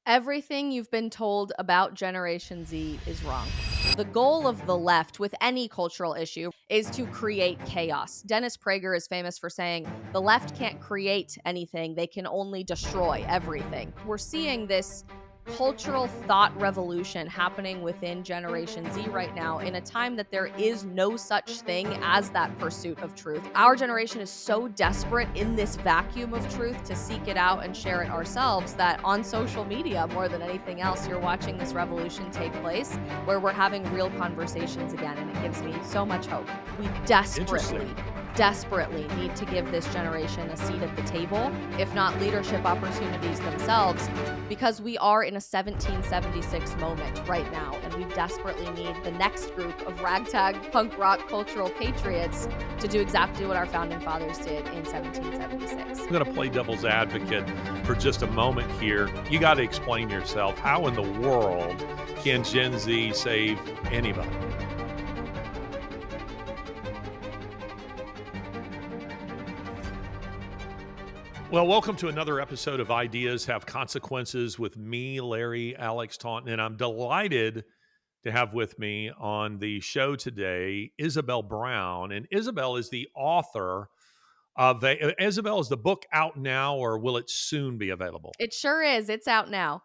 Everything you've been told about Generation Z is wrong. The goal of the left with any cultural issue is to create chaos. Dennis Prager is famous for saying the left can't create anything, they can only destroy everything. We're seeing this cultural thought revolution happening within Generation Z right now in a time that there is no such thing as that pursuit of truth. Our generation is so desperate in this vacuum of truth to seek it out and share it ourselves that on social media, more than anything else, you're watching this revolution take place where we're having real conversations again, and it gives me so much hope. We desperately need to give this generation a seat at the table, if not leadership opportunities themselves, because we are in a 1776 moment right now, and we desperately need the next group of ragtag punk rock cultural patriots to do exactly what our founding fathers did in 1776. I'm going to play devil's advocate for just a moment here. You got to explain yourself. How in the world can Gen Z save anybody? Well, welcome to another episode of Ideas Have Consequences with me, Larry Alex Taunton, and I'm delighted to have with me on the show today Isabel Brown. And Isabel is the author of Isabel, is the book out now, or will it soon be available? It sure is. It's out now.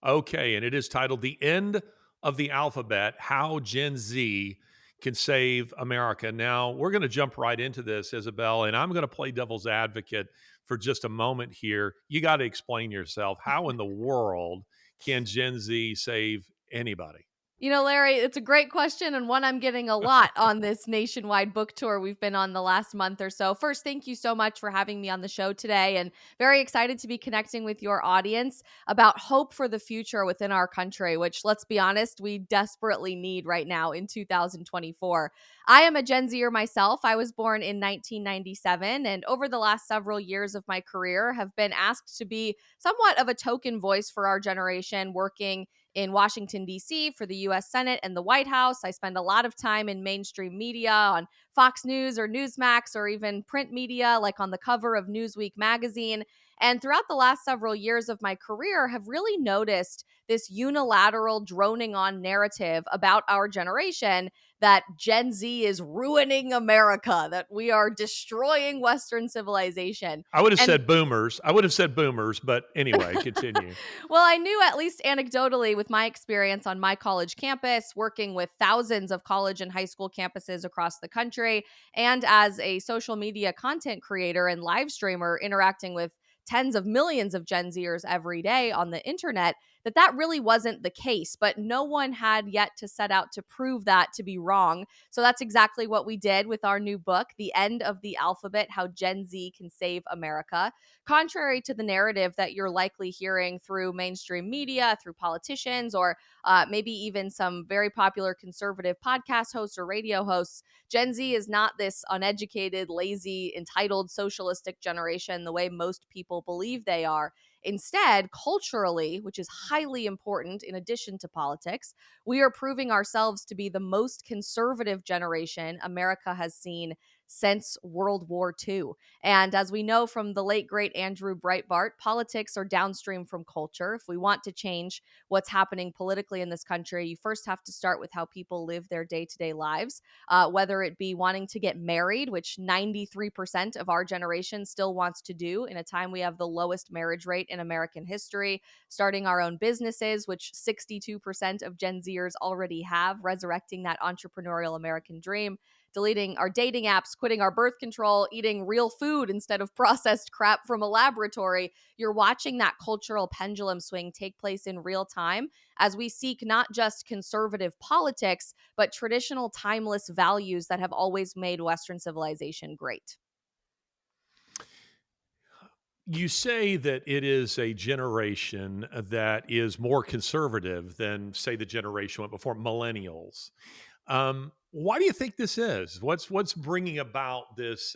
Okay, and it is titled The End of the Alphabet: How Gen Z Can Save America. Now, we're going to jump right into this, Isabel, and I'm going to play devil's advocate for just a moment here. You got to explain yourself. How in the world can Gen Z save anybody? You know, Larry, it's a great question and one I'm getting a lot on this nationwide book tour we've been on the last month or so. First, thank you so much for having me on the show today, and very excited to be connecting with your audience about hope for the future within our country, which, let's be honest, we desperately need right now in 2024. I am a Gen Zer myself. I was born in 1997, and over the last several years of my career have been asked to be somewhat of a token voice for our generation, working in Washington, D.C. for the U.S. Senate and the White House. I spend a lot of time in mainstream media on Fox News or Newsmax or even print media, like on the cover of Newsweek magazine. And throughout the last several years of my career, have really noticed this unilateral droning on narrative about our generation that Gen Z is ruining America, that we are destroying Western civilization. I would have And said boomers. But anyway, continue. well, I knew, at least anecdotally, with my experience on my college campus, working with thousands of college and high school campuses across the country, and as a social media content creator and live streamer interacting with tens of millions of Gen Zers every day on the internet, that really wasn't the case. But no one had yet to set out to prove that to be wrong. So that's exactly what we did with our new book, The End of the Alphabet: How Gen Z Can Save America. Contrary to the narrative that you're likely hearing through mainstream media, through politicians, or maybe even some very popular conservative podcast hosts or radio hosts, Gen Z is not this uneducated, lazy, entitled, socialistic generation the way most people believe they are. Instead, culturally, which is highly important in addition to politics, we are proving ourselves to be the most conservative generation America has seen since World War II. And as we know from the late, great Andrew Breitbart, politics are downstream from culture. If we want to change what's happening politically in this country, you first have to start with how people live their day-to-day lives, whether it be wanting to get married, which 93% of our generation still wants to do in a time we have the lowest marriage rate in American history, starting our own businesses, which 62% of Gen Zers already have, resurrecting that entrepreneurial American dream, deleting our dating apps, quitting our birth control, eating real food instead of processed crap from a laboratory. You're watching that cultural pendulum swing take place in real time as we seek not just conservative politics, but traditional, timeless values that have always made Western civilization great. You say that it is a generation that is more conservative than, say, the generation went before, millennials. Why do you think this is? What's bringing about this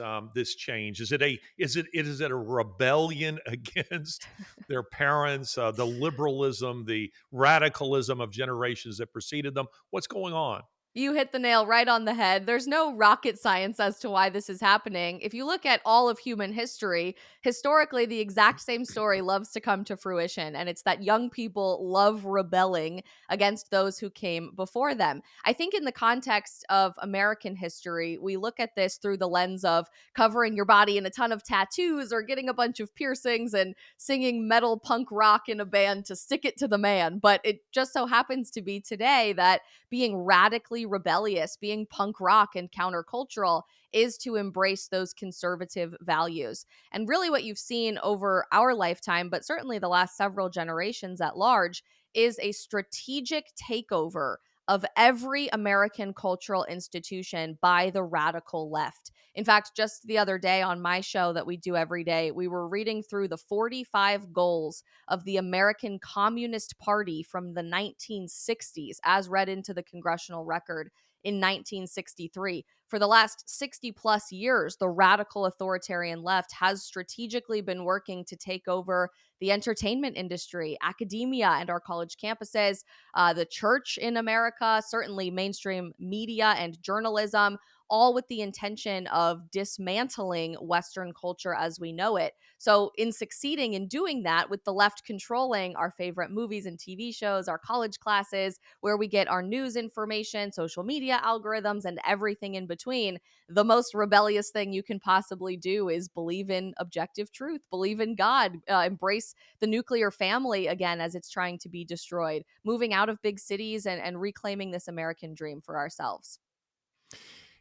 change? Is it a rebellion against their parents, the liberalism, the radicalism of generations that preceded them? What's going on? You hit the nail right on the head. There's no rocket science as to why this is happening. If you look at all of human history, historically, the exact same story loves to come to fruition. And it's that young people love rebelling against those who came before them. I think, in the context of American history, we look at this through the lens of covering your body in a ton of tattoos or getting a bunch of piercings and singing metal punk rock in a band to stick it to the man. But it just so happens to be today that being radically rebellious, being punk rock and countercultural is to embrace those conservative values. And really, what you've seen over our lifetime, but certainly the last several generations at large, is a strategic takeover of every American cultural institution by the radical left. In fact, just the other day on my show that we do every day, we were reading through the 45 goals of the American Communist Party from the 1960s, as read into the congressional record in 1963. For the last 60 plus years, the radical authoritarian left has strategically been working to take over the entertainment industry, academia, and our college campuses, the church in America, certainly mainstream media and journalism, all with the intention of dismantling Western culture as we know it. So, in succeeding in doing that, with the left controlling our favorite movies and TV shows, our college classes, where we get our news information, social media algorithms, and everything in between, the most rebellious thing you can possibly do is believe in objective truth, believe in God, embrace the nuclear family again as it's trying to be destroyed, moving out of big cities and reclaiming this American dream for ourselves.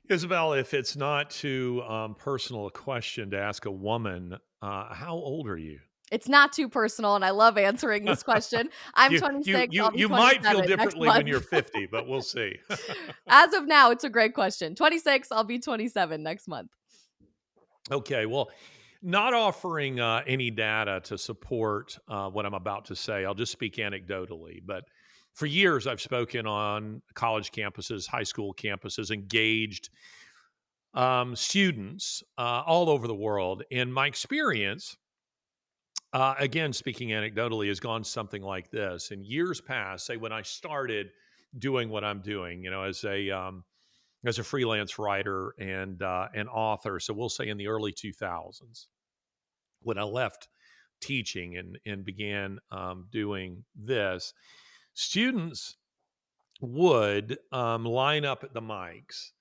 Isabel, if it's not too personal a question to ask a woman, how old are you? It's not too personal, and I love answering this question. I'm you you 26, you I'll be you might feel 27 next differently when month. you're 50, but we'll see. As of now, it's a great question. 26, I'll be 27 next month. Okay, well, not offering any data to support what I'm about to say, I'll just speak anecdotally. But for years, I've spoken on college campuses, high school campuses, engaged students all over the world. And my experience, again, speaking anecdotally, has gone something like this. In years past, say when I started doing what I'm doing, as a freelance writer and an author. So we'll say in the early 2000s, when I left teaching and began doing this, students would line up at the mics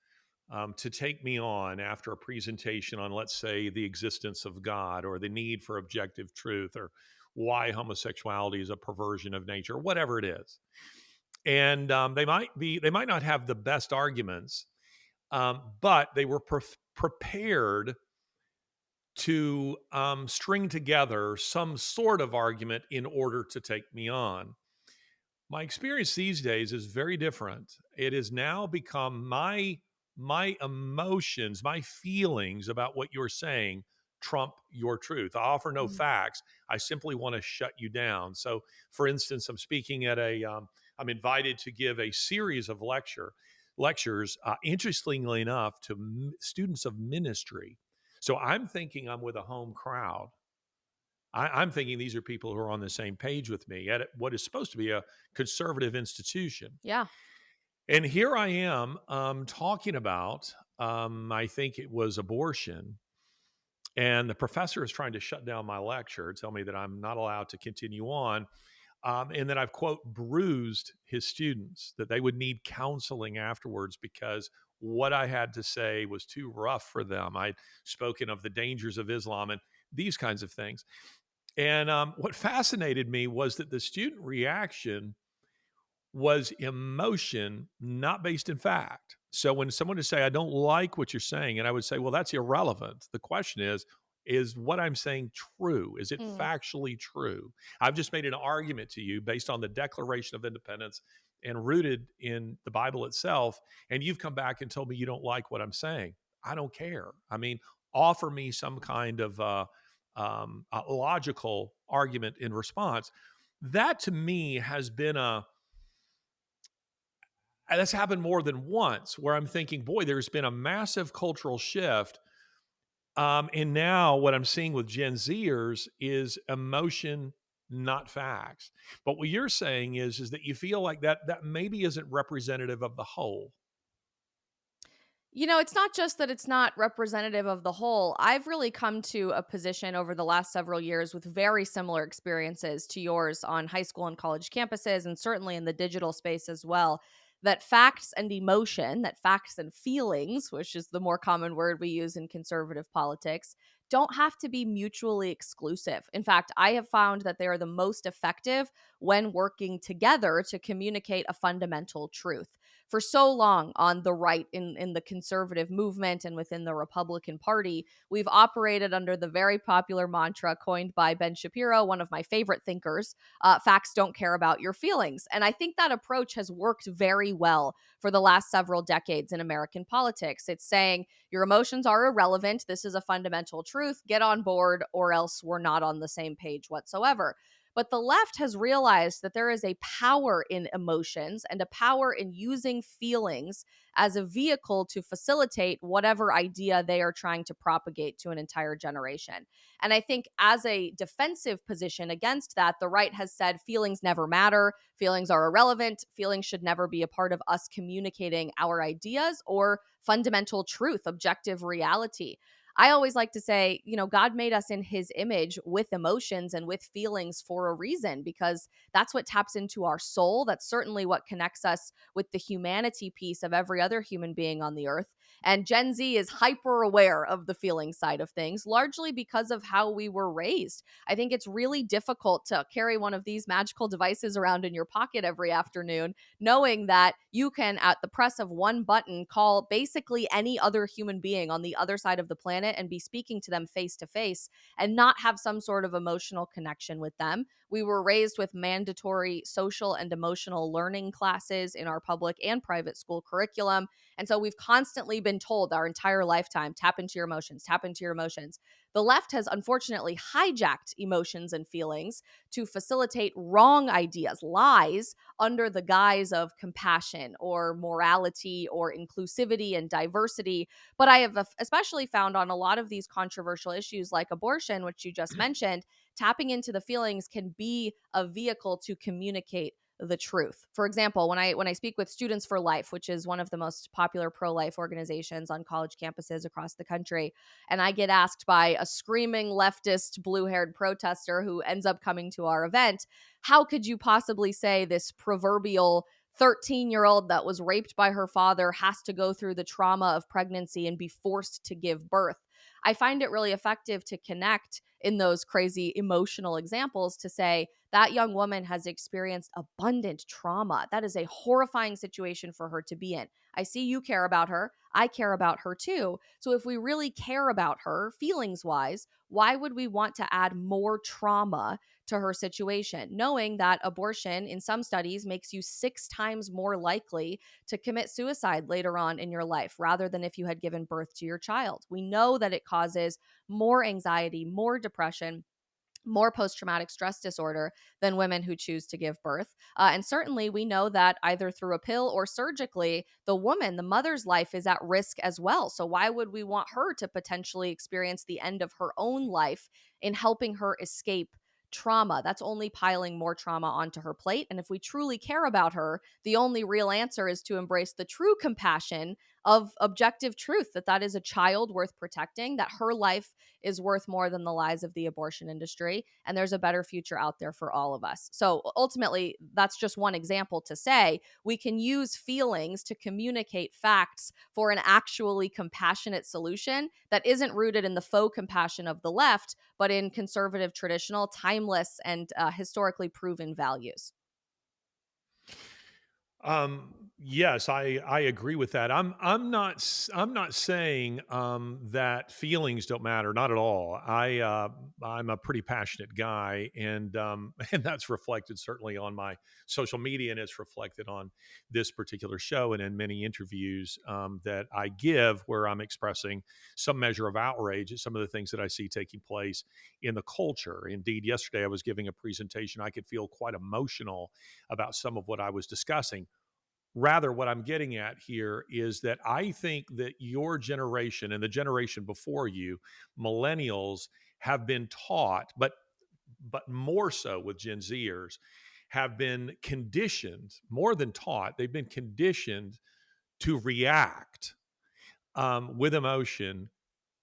to take me on after a presentation on, let's say, the existence of God or the need for objective truth or why homosexuality is a perversion of nature, whatever it is. And they might not have the best arguments, but they were prepared to string together some sort of argument in order to take me on. My experience these days is very different. It has now become my emotions, my feelings about what you're saying trump your truth. I offer no Mhm. facts. I simply want to shut you down. So, for instance, I'm speaking at I'm invited to give a series of lectures, interestingly enough, to students of ministry. So I'm thinking I'm with a home crowd. I'm thinking these are people who are on the same page with me at what is supposed to be a conservative institution. Yeah. And here I am talking about, I think it was abortion. And the professor is trying to shut down my lecture, tell me that I'm not allowed to continue on. And that I've, quote, bruised his students, that they would need counseling afterwards because what I had to say was too rough for them. I'd spoken of the dangers of Islam and these kinds of things. And what fascinated me was that the student reaction was emotion, not based in fact. So when someone would say, I don't like what you're saying, and I would say, well, that's irrelevant. The question is what I'm saying true? Is it Mm. factually true? I've just made an argument to you based on the Declaration of Independence and rooted in the Bible itself. And you've come back and told me you don't like what I'm saying. I don't care. I mean, offer me some kind of a logical argument in response. That to me has been that's happened more than once where I'm thinking, boy, there's been a massive cultural shift. And now what I'm seeing with Gen Zers is emotion, not facts. But what you're saying is that you feel like that maybe isn't representative of the whole. It's not just that it's not representative of the whole. I've really come to a position over the last several years with very similar experiences to yours on high school and college campuses, and certainly in the digital space as well. That facts and emotion, that facts and feelings, which is the more common word we use in conservative politics, don't have to be mutually exclusive. In fact, I have found that they are the most effective when working together to communicate a fundamental truth. For so long on the right in the conservative movement and within the Republican Party, we've operated under the very popular mantra coined by Ben Shapiro, one of my favorite thinkers: facts don't care about your feelings. And I think that approach has worked very well for the last several decades in American politics. It's saying your emotions are irrelevant. This is a fundamental truth. Get on board, or else we're not on the same page whatsoever. But the left has realized that there is a power in emotions and a power in using feelings as a vehicle to facilitate whatever idea they are trying to propagate to an entire generation. And I think, as a defensive position against that, the right has said feelings never matter, feelings are irrelevant, feelings should never be a part of us communicating our ideas or fundamental truth, objective reality. I always like to say, God made us in his image with emotions and with feelings for a reason, because that's what taps into our soul. That's certainly what connects us with the humanity piece of every other human being on the earth. And Gen Z is hyper aware of the feeling side of things, largely because of how we were raised. I think it's really difficult to carry one of these magical devices around in your pocket every afternoon, knowing that you can, at the press of one button, call basically any other human being on the other side of the planet and be speaking to them face to face and not have some sort of emotional connection with them. We were raised with mandatory social and emotional learning classes in our public and private school curriculum. And so we've constantly been told our entire lifetime: tap into your emotions, tap into your emotions. The left has unfortunately hijacked emotions and feelings to facilitate wrong ideas, lies, under the guise of compassion or morality or inclusivity and diversity. But I have especially found on a lot of these controversial issues like abortion, which you just mentioned, tapping into the feelings can be a vehicle to communicate the truth. For example, when I speak with Students for Life, which is one of the most popular pro-life organizations on college campuses across the country, and I get asked by a screaming leftist blue-haired protester who ends up coming to our event, how could you possibly say this proverbial 13-year-old that was raped by her father has to go through the trauma of pregnancy and be forced to give birth? I find it really effective to connect in those crazy emotional examples to say that young woman has experienced abundant trauma. That is a horrifying situation for her to be in. I see you care about her. I care about her too. So if we really care about her feelings wise, why would we want to add more trauma to her situation, knowing that abortion in some studies makes you 6 times more likely to commit suicide later on in your life rather than if you had given birth to your child? We know that it causes more anxiety, more depression, more post traumatic stress disorder than women who choose to give birth. And certainly, we know that either through a pill or surgically, the woman, the mother's life is at risk as well. So, why would we want her to potentially experience the end of her own life in helping her escape trauma? That's only piling more trauma onto her plate. And if we truly care about her, the only real answer is to embrace the true compassion of objective truth, that that is a child worth protecting, that her life is worth more than the lies of the abortion industry, and there's a better future out there for all of us. So ultimately, that's just one example to say we can use feelings to communicate facts for an actually compassionate solution that isn't rooted in the faux compassion of the left, but in conservative, traditional, timeless, and historically proven values. Yes, I agree with that. I'm not saying that feelings don't matter. Not at all. I'm a pretty passionate guy, and and that's reflected certainly on my social media, and it's reflected on this particular show and in many interviews that I give, where I'm expressing some measure of outrage at some of the things that I see taking place in the culture. Indeed, yesterday I was giving a presentation. I could feel quite emotional about some of what I was discussing. Rather, what I'm getting at here is that I think that your generation and the generation before you, millennials, have been taught, but more so with Gen Zers, have been conditioned, more than taught, they've been conditioned to react with emotion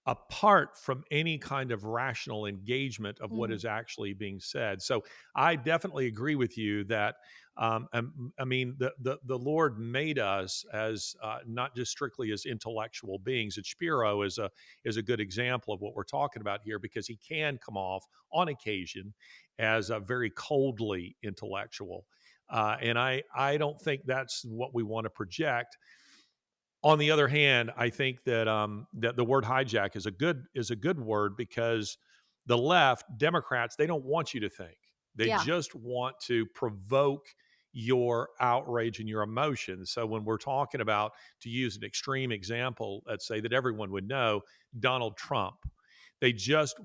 apart from any kind of rational engagement of what Mm. is actually being said. So I definitely agree with you that I mean the Lord made us as not just strictly as intellectual beings. And Spiro is a good example of what we're talking about here because he can come off on occasion as a very coldly intellectual. And I don't think that's what we want to project. On the other hand, I think that that the word hijack is a good word because the left, Democrats, they don't want you to think. They Yeah. just want to provoke your outrage and your emotions. So when we're talking about, to use an extreme example, let's say that everyone would know, Donald Trump. They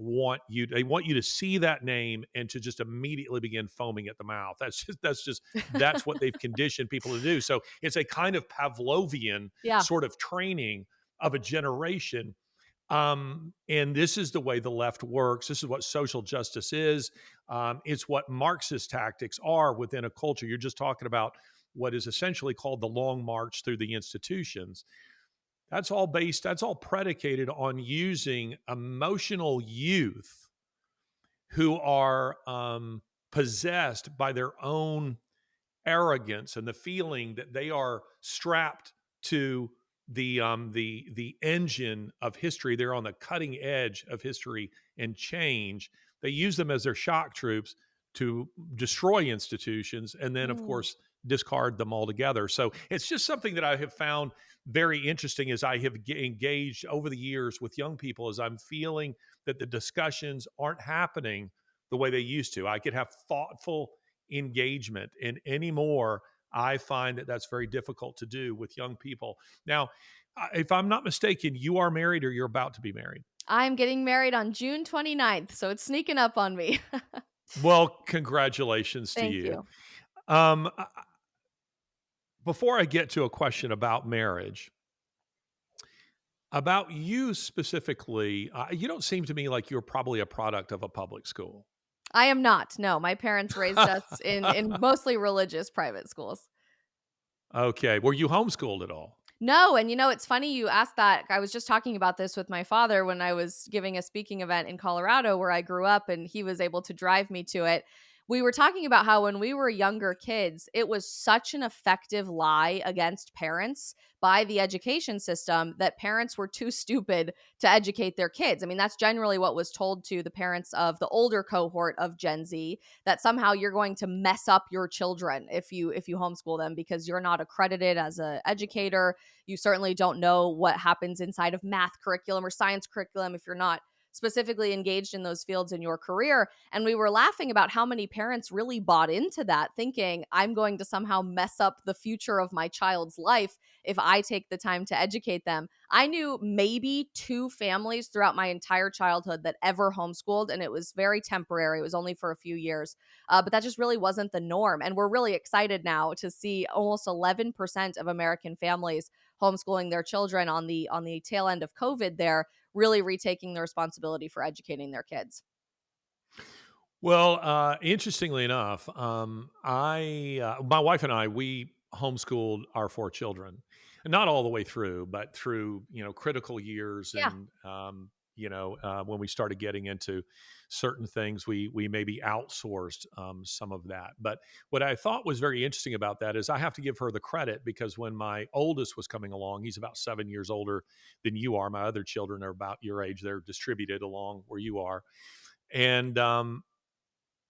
want you to see that name and to just immediately begin foaming at the mouth. That's what they've conditioned people to do. So it's a kind of Pavlovian Yeah. sort of training of a generation. And this is the way the left works. This is what social justice is. It's what Marxist tactics are within a culture. You're just talking about what is essentially called the long march through the institutions. That's all predicated on using emotional youth who are possessed by their own arrogance and the feeling that they are strapped to the engine of history. They're on the cutting edge of history and change. They use them as their shock troops to destroy institutions and then, of Mm. course, discard them altogether. So it's just something that I have found very interesting as I have engaged over the years with young people, as I'm feeling that the discussions aren't happening the way they used to. I could have thoughtful engagement, and anymore I find that that's very difficult to do with young people. Now, if I'm not mistaken, you are married or you're about to be married. I'm getting married on June 29th, so it's sneaking up on me. Well, congratulations to Thank you. you. um, Before I get to a question about marriage, about you specifically, you don't seem to me like you're probably a product of a public school. I am not. No, my parents raised us in mostly religious private schools. Okay, were you homeschooled at all? No, and it's funny you asked that. I was just talking about this with my father when I was giving a speaking event in Colorado where I grew up and he was able to drive me to it. We were talking about how when we were younger kids, it was such an effective lie against parents by the education system that parents were too stupid to educate their kids. I mean, that's generally what was told to the parents of the older cohort of Gen Z, that somehow you're going to mess up your children if you homeschool them because you're not accredited as an educator. You certainly don't know what happens inside of math curriculum or science curriculum if you're not specifically engaged in those fields in your career. And we were laughing about how many parents really bought into that, thinking, I'm going to somehow mess up the future of my child's life if I take the time to educate them. I knew maybe two families throughout my entire childhood that ever homeschooled, and it was very temporary. It was only for a few years. But that just really wasn't the norm. And we're really excited now to see almost 11% of American families homeschooling their children on the tail end of COVID there, really retaking the responsibility for educating their kids. Well, interestingly enough, my wife and I, we homeschooled our four children, not all the way through, but through critical years, Yeah. and when we started getting into certain things, we maybe outsourced some of that. But what I thought was very interesting about that is I have to give her the credit because when my oldest was coming along, he's about 7 years older than you are. My other children are about your age; they're distributed along where you are, and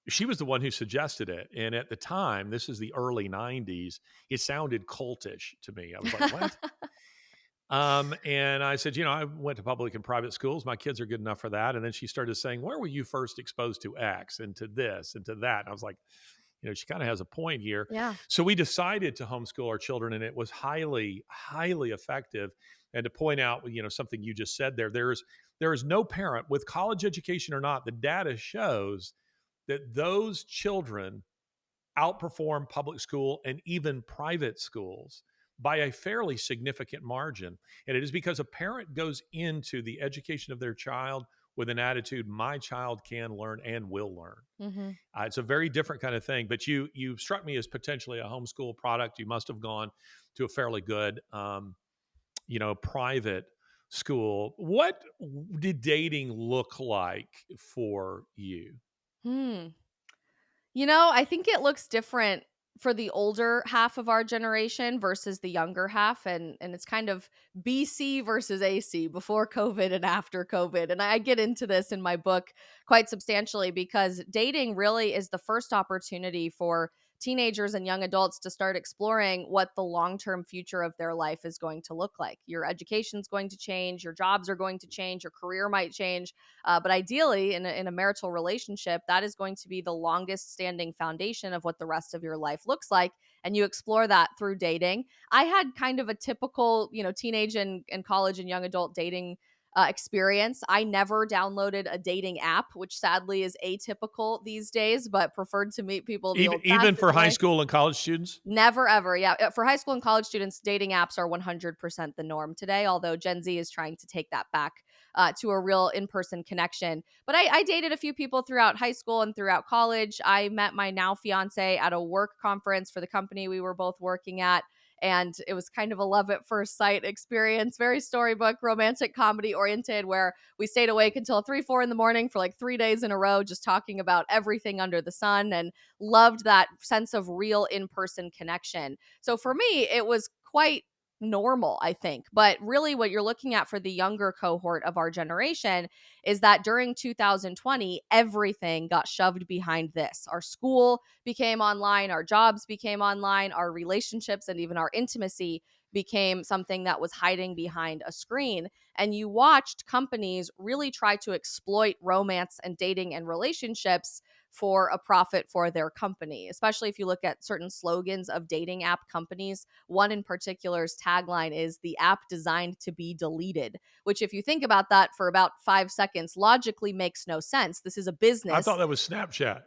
she was the one who suggested it. And at the time, this is the early 90s, it sounded cultish to me. I was like, what? And I said, I went to public and private schools. My kids are good enough for that. And then she started saying, where were you first exposed to X and to this and to that? And I was like, she kind of has a point here. Yeah. So we decided to homeschool our children, and it was highly, highly effective. And to point out, something you just said there is no parent with college education or not. The data shows that those children outperform public school and even private schools by a fairly significant margin. And it is because a parent goes into the education of their child with an attitude, my child can learn and will learn. Hmm. It's a very different kind of thing. But you struck me as potentially a homeschool product. You must have gone to a fairly good, private school. What did dating look like for you? Hmm. I think it looks different for the older half of our generation versus the younger half, and it's kind of BC versus AC, before COVID and after COVID. And I get into this in my book quite substantially because dating really is the first opportunity for teenagers and young adults to start exploring what the long-term future of their life is going to look like. Your education's going to change, your jobs are going to change, your career might change, but ideally, in a marital relationship, that is going to be the longest standing foundation of what the rest of your life looks like. And you explore that through dating. I had kind of a typical, teenage and college and young adult dating experience. I never downloaded a dating app, which sadly is atypical these days, but preferred to meet people the old Even fashioned for high way. school and college students? Never ever. Yeah. For high school and college students, dating apps are 100% the norm today, although Gen Z is trying to take that back to a real in person connection. But I dated a few people throughout high school and throughout college. I met my now fiance at a work conference for the company we were both working at. And it was kind of a love at first sight experience, very storybook, romantic comedy oriented, where we stayed awake until 3, 4 in the morning for like 3 days in a row, just talking about everything under the sun. And loved that sense of real in-person connection. So for me, it was quite normal, I think. But really what you're looking at for the younger cohort of our generation is that during 2020, everything got shoved behind this. Our school became online, our jobs became online, our relationships and even our intimacy became something that was hiding behind a screen. And you watched companies really try to exploit romance and dating and relationships for a profit for their company, especially if you look at certain slogans of dating app companies. One in particular's tagline is the app designed to be deleted, which, if you think about that for about 5 seconds, logically makes no sense. This is a I thought business. that was Snapchat.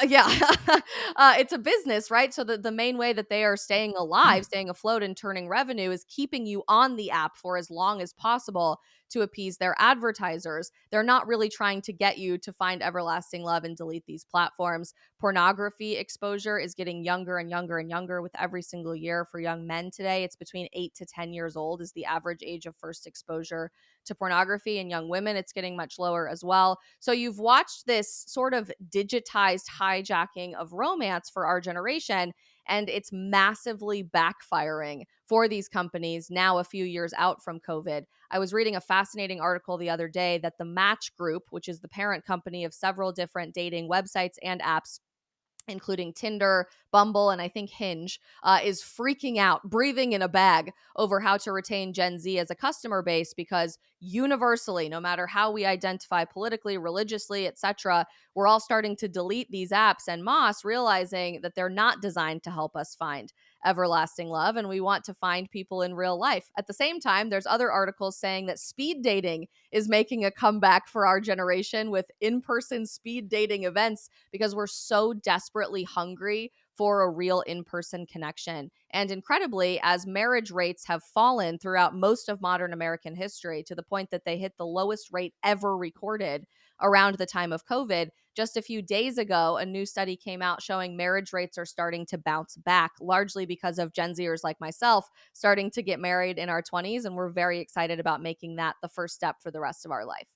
Yeah. It's a business, right? So the main way that they are staying alive, staying afloat, and turning revenue is keeping you on the app for as long as possible to appease their advertisers. They're not really trying to get you to find everlasting love and delete these platforms. Pornography exposure is getting younger and younger and younger with every single year for young men today. It's between 8 to 10 years old is the average age of first exposure to pornography. And young women, it's getting much lower as well. So you've watched this sort of digitized hijacking of romance for our generation, and it's massively backfiring for these companies now, a few years out from COVID. I was reading a fascinating article the other day that the Match Group, which is the parent company of several different dating websites and apps, including Tinder, Bumble, and I think Hinge, is freaking out, breathing in a bag over how to retain Gen Z as a customer base because universally, no matter how we identify politically, religiously, etc., we're all starting to delete these apps and Moss, realizing that they're not designed to help us find everlasting love and we want to find people in real life. At the same time, there's other articles saying that speed dating is making a comeback for our generation with in-person speed dating events because we're so desperately hungry for a real in person connection. And incredibly, as marriage rates have fallen throughout most of modern American history to the point that they hit the lowest rate ever recorded around the time of COVID, just a few days ago, a new study came out showing marriage rates are starting to bounce back, largely because of Gen Zers like myself starting to get married in our 20s. And we're very excited about making that the first step for the rest of our life.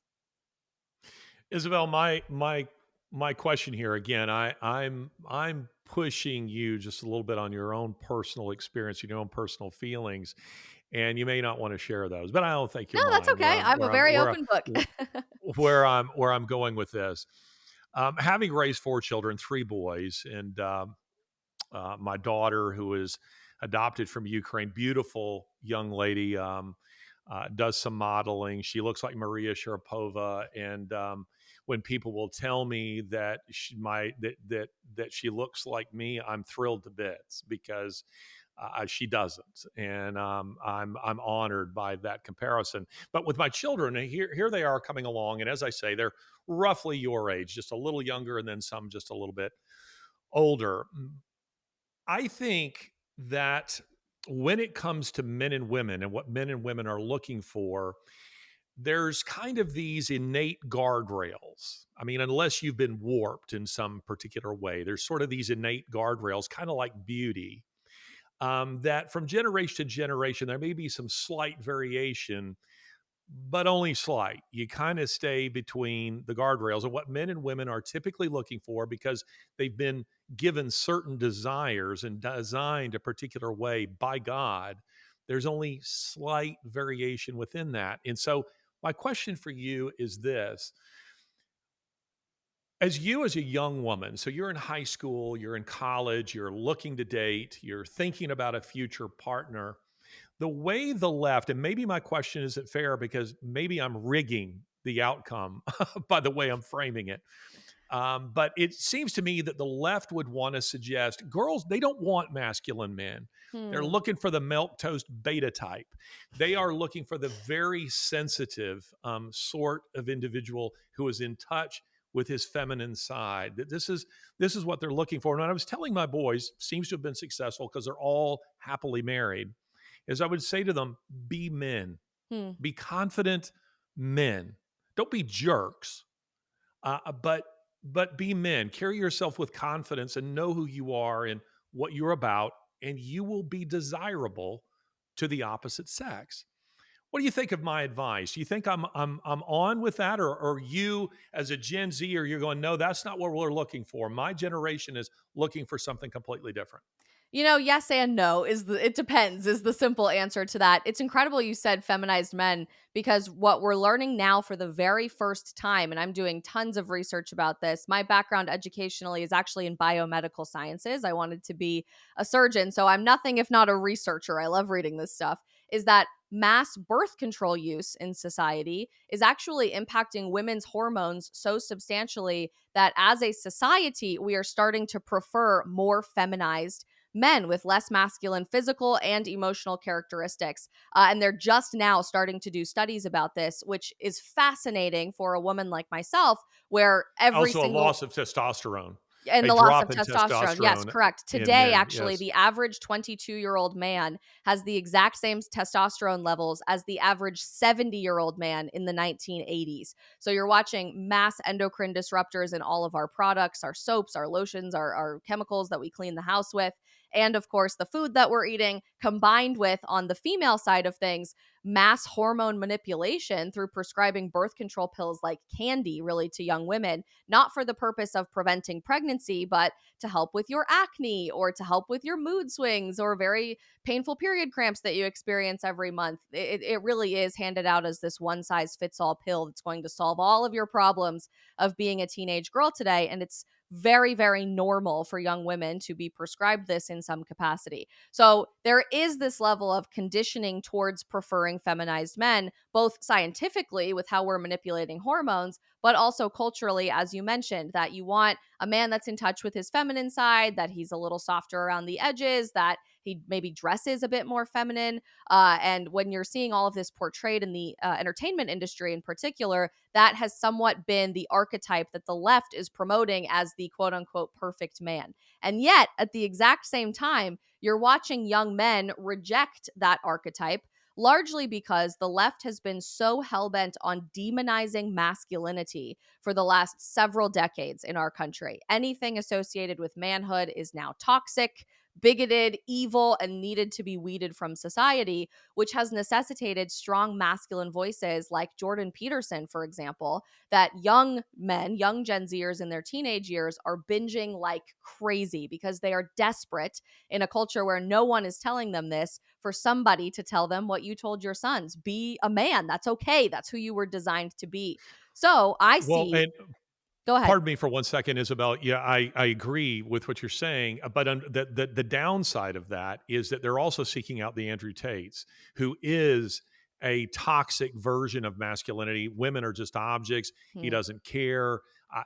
Isabel, my question here again, I'm pushing you just a little bit on your own personal experience, your own personal feelings, and you may not want to share those, but I don't think No, you'll that's mind okay. I'm a very open book. where I'm going with this. Having raised 4 children, 3 boys, and my daughter, who is adopted from Ukraine, beautiful young lady, does some modeling. She looks like Maria Sharapova, and when people will tell me that that she looks like me, I'm thrilled to bits because she doesn't, and I'm honored by that comparison. But with my children, here they are coming along, and as I say, they're roughly your age, just a little younger, and then some just a little bit older. I think that when it comes to men and women and what men and women are looking for, there's kind of these innate guardrails. I mean, unless you've been warped in some particular way, there's sort of these innate guardrails, kind of like beauty, that from generation to generation, there may be some slight variation, but only slight. You kind of stay between the guardrails of what men and women are typically looking for because they've been given certain desires and designed a particular way by God. There's only slight variation within that. And so, my question for you is this: as you, as a young woman, so you're in high school, you're in college, you're looking to date, you're thinking about a future partner, the way the left, and maybe my question isn't fair because maybe I'm rigging the outcome by the way I'm framing it. But it seems to me that the left would want to suggest girls, they don't want masculine men. They're Hmm. looking for the milk toast beta type. They are looking for the very sensitive sort of individual who is in touch with his feminine side. This is what they're looking for. And when I was telling my boys, seems to have been successful because they're all happily married, is I would say to them, be men, Hmm. be confident men. Don't be jerks, but be men. Carry yourself with confidence and know who you are and what you're about, and you will be desirable to the opposite sex. What do you think of my advice? Do you think I'm on with that, or you as a Gen Z, or you're going, no, that's not what we're looking for. My generation is looking for something completely different. Yes and no it depends is the simple answer to that. It's incredible you said feminized men because what we're learning now for the very first time, and I'm doing tons of research about this. My background educationally is actually in biomedical sciences. I wanted to be a surgeon, so I'm nothing if not a researcher. I love reading this stuff. Is that mass birth control use in society is actually impacting women's hormones so substantially that as a society, we are starting to prefer more feminized men with less masculine physical and emotional characteristics. And they're just now starting to do studies about this, which is fascinating for a woman like myself, where every Also, a single loss of testosterone, and a the loss of drop in testosterone. Yes, testosterone correct. in Today, men. actually, Yes. the average 22-year-old man has the exact same testosterone levels as the average 70-year-old man in the 1980s. So you're watching mass endocrine disruptors in all of our products, our soaps, our lotions, our chemicals that we clean the house with. And of course, the food that we're eating, combined with, on the female side of things, mass hormone manipulation through prescribing birth control pills like candy, really, to young women, not for the purpose of preventing pregnancy, but to help with your acne or to help with your mood swings or very painful period cramps that you experience every month. It really is handed out as this one size fits all pill that's going to solve all of your problems of being a teenage girl today. And it's very, very normal for young women to be prescribed this in some capacity. So there is this level of conditioning towards preferring feminized men, both scientifically with how we're manipulating hormones, but also culturally, as you mentioned, that you want a man that's in touch with his feminine side, that he's a little softer around the edges, that he maybe dresses a bit more feminine. And when you're seeing all of this portrayed in the entertainment industry in particular, that has somewhat been the archetype that the left is promoting as the quote unquote perfect man. And yet, at the exact same time, you're watching young men reject that archetype, largely because the left has been so hell-bent on demonizing masculinity for the last several decades in our country. Anything associated with manhood is now toxic, bigoted, evil, and needed to be weeded from society, which has necessitated strong masculine voices like Jordan Peterson, for example, that young men, young Gen Zers in their teenage years, are binging like crazy because they are desperate in a culture where no one is telling them this, for somebody to tell them what you told your sons: be a man. That's okay. That's who you were designed to be. So I Well, see, and go ahead. pardon me for one second, Isabel. Yeah, I agree with what you're saying, but the downside of that is that they're also seeking out the Andrew Tates, who is a toxic version of masculinity. Women are just objects. He Hmm. doesn't care.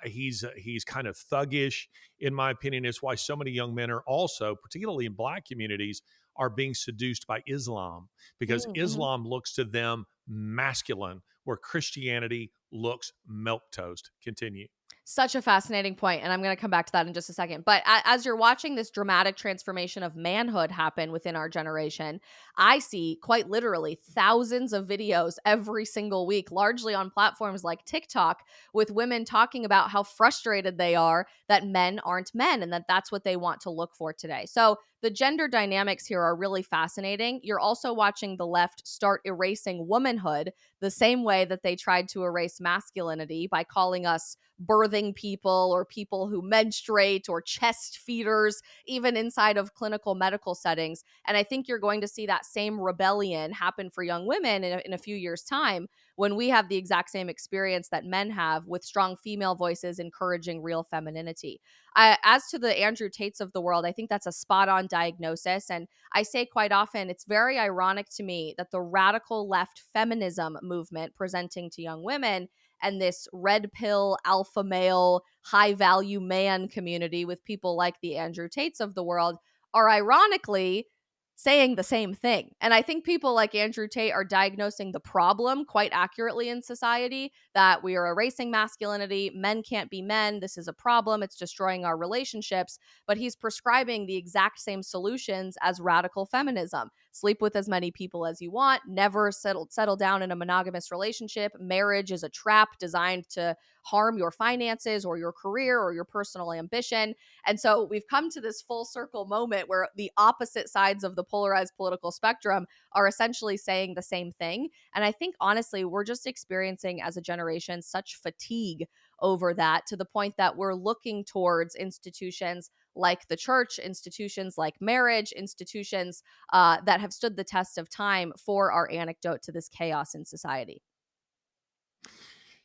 He's kind of thuggish, in my opinion. It's why so many young men are also, particularly in Black communities, are being seduced by Islam because Mm-hmm. Islam looks to them masculine, where Christianity looks milk toast. Continue. Such a fascinating point, and I'm going to come back to that in just a second. But as you're watching this dramatic transformation of manhood happen within our generation, I see quite literally thousands of videos every single week, largely on platforms like TikTok, with women talking about how frustrated they are that men aren't men and that that's what they want to look for today. So the gender dynamics here are really fascinating. You're also watching the left start erasing womanhood the same way that they tried to erase masculinity by calling us birthing people or people who menstruate or chest feeders, even inside of clinical medical settings. And I think you're going to see that same rebellion happen for young women in a few years' time when we have the exact same experience that men have with strong female voices encouraging real femininity. As to the Andrew Tates of the world, I think that's a spot on diagnosis. And I say quite often, it's very ironic to me that the radical left feminism movement presenting to young women and this red pill alpha male high value man community with people like the Andrew Tates of the world are ironically saying the same thing. And I think people like Andrew Tate are diagnosing the problem quite accurately in society, that we are erasing masculinity, men can't be men, this is a problem, it's destroying our relationships, but he's prescribing the exact same solutions as radical feminism. Sleep with as many people as you want, never settle down in a monogamous relationship. Marriage is a trap designed to harm your finances or your career or your personal ambition. And so we've come to this full circle moment where the opposite sides of the polarized political spectrum are essentially saying the same thing. And I think honestly, we're just experiencing as a generation such fatigue over that, to the point that we're looking towards institutions like the church, institutions like marriage, institutions that have stood the test of time for our antidote to this chaos in society.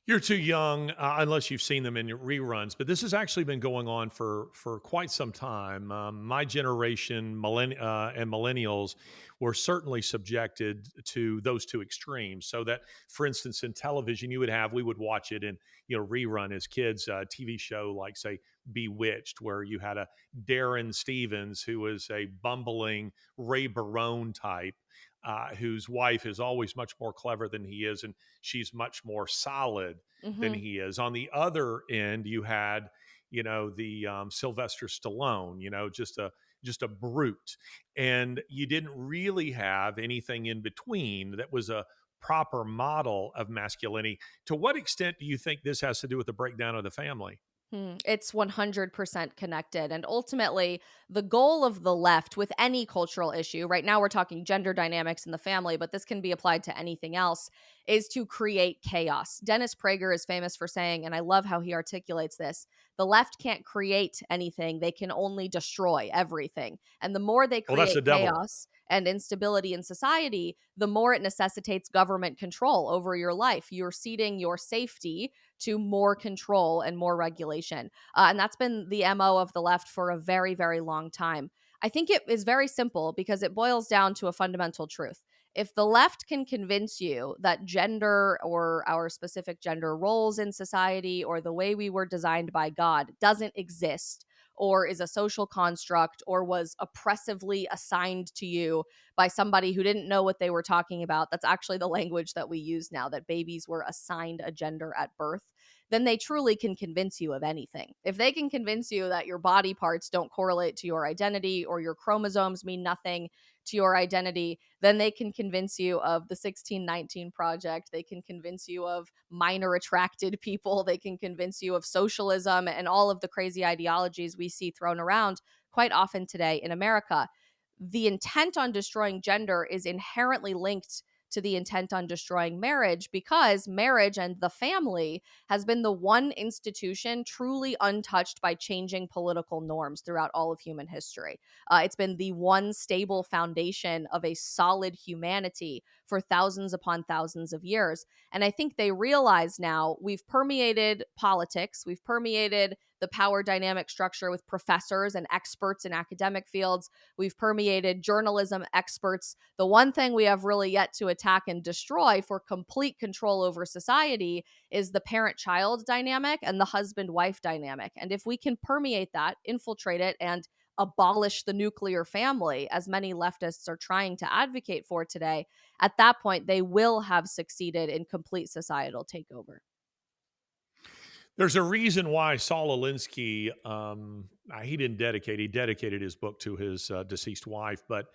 You're too young, unless you've seen them in your reruns, but this has actually been going on for quite some time. My generation, and millennials, were certainly subjected to those two extremes. So that, for instance, in television, we would watch it in rerun as kids, a TV show like say Bewitched, where you had a Darren Stevens who was a bumbling Ray Barone type. Whose wife is always much more clever than he is, and she's much more solid than Hmm. he is. On the other end, you had, the Sylvester Stallone, just a brute, and you didn't really have anything in between that was a proper model of masculinity. To what extent do you think this has to do with the breakdown of the family? It's 100% connected. And ultimately, the goal of the left with any cultural issue, right now we're talking gender dynamics in the family, but this can be applied to anything else, is to create chaos. Dennis Prager is famous for saying, and I love how he articulates this, the left can't create anything, they can only destroy everything. And the more they Well, that's the create devil. chaos and instability in society, the more it necessitates government control over your life. You're ceding your safety to more control and more regulation. And that's been the MO of the left for a very, very long time. I think it is very simple because it boils down to a fundamental truth. If the left can convince you that gender or our specific gender roles in society or the way we were designed by God doesn't exist, or is a social construct, or was oppressively assigned to you by somebody who didn't know what they were talking about, that's actually the language that we use now, that babies were assigned a gender at birth, then they truly can convince you of anything. If they can convince you that your body parts don't correlate to your identity or your chromosomes mean nothing to your identity, then they can convince you of the 1619 Project. They can convince you of minor attracted people. They can convince you of socialism and all of the crazy ideologies we see thrown around quite often today in America. The intent on destroying gender is inherently linked to the intent on destroying marriage, because marriage and the family has been the one institution truly untouched by changing political norms throughout all of human history. It's been the one stable foundation of a solid humanity for thousands upon thousands of years. And I think they realize now we've permeated politics, we've permeated the power dynamic structure with professors and experts in academic fields. We've permeated journalism experts. The one thing we have really yet to attack and destroy for complete control over society is the parent child dynamic and the husband wife dynamic. And if we can permeate that, infiltrate it, and abolish the nuclear family, as many leftists are trying to advocate for today, at that point, they will have succeeded in complete societal takeover. There's a reason why Saul Alinsky, he dedicated his book to his deceased wife, but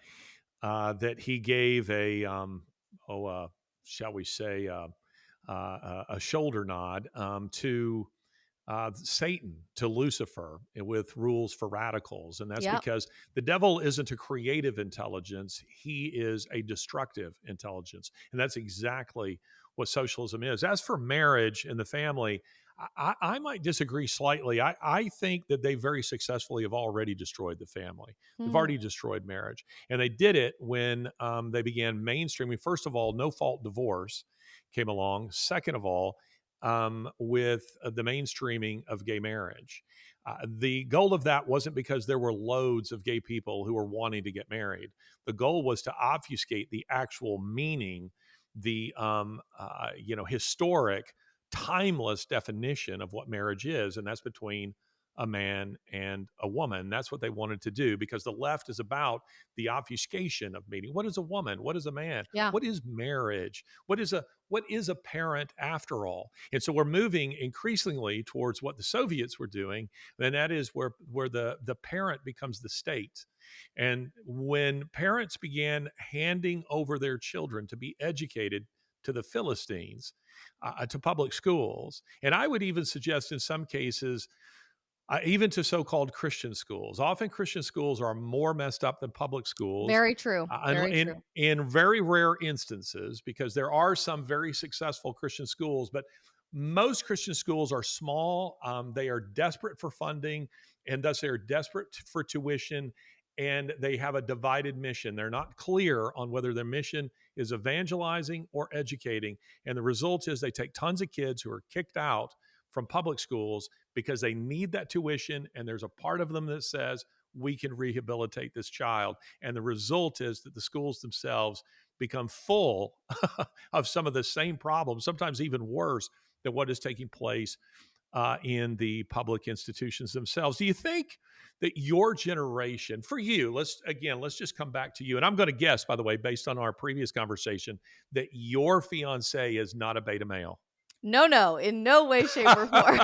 that he gave oh, uh, shall we say, a shoulder nod to Satan, to Lucifer, with rules for radicals. And that's Yep. because the devil isn't a creative intelligence, he is a destructive intelligence. And that's exactly what socialism is. As for marriage and the family, I might disagree slightly. I think that they very successfully have already destroyed the family. They've Hmm. already destroyed marriage. And they did it when they began mainstreaming. First of all, no fault divorce came along. Second of all, with the mainstreaming of gay marriage. The goal of that wasn't because there were loads of gay people who were wanting to get married. The goal was to obfuscate the actual meaning, the historic, timeless definition of what marriage is, and that's between a man and a woman. That's what they wanted to do because the left is about the obfuscation of meaning. What is a woman? What is a man? Yeah. What is marriage? What is a parent after all? And so we're moving increasingly towards what the Soviets were doing, and that is where the parent becomes the state. And when parents began handing over their children to be educated to the Philistines, to public schools, and I would even suggest in some cases even to so-called Christian schools. Often Christian schools are more messed up than public schools. Very true. Very In true. in very rare instances, because there are some very successful Christian schools, but most Christian schools are small. They are desperate for funding, and thus they are desperate for tuition, and they have a divided mission. They're not clear on whether their mission is evangelizing or educating, and the result is they take tons of kids who are kicked out from public schools because they need that tuition. And there's a part of them that says, we can rehabilitate this child. And the result is that the schools themselves become full of some of the same problems, sometimes even worse than what is taking place in the public institutions themselves. Do you think that your generation, for you, let's just come back to you. And I'm going to guess, by the way, based on our previous conversation, that your fiance is not a beta male. No, no, in no way, shape, or form.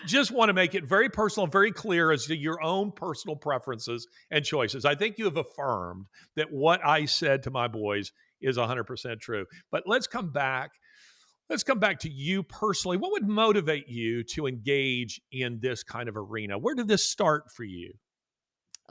just want to make it very personal, very clear as to your own personal preferences and choices. I think you have affirmed that what I said to my boys is 100% true. But let's come back. Let's come back to you personally. What would motivate you to engage in this kind of arena? Where did this start for you?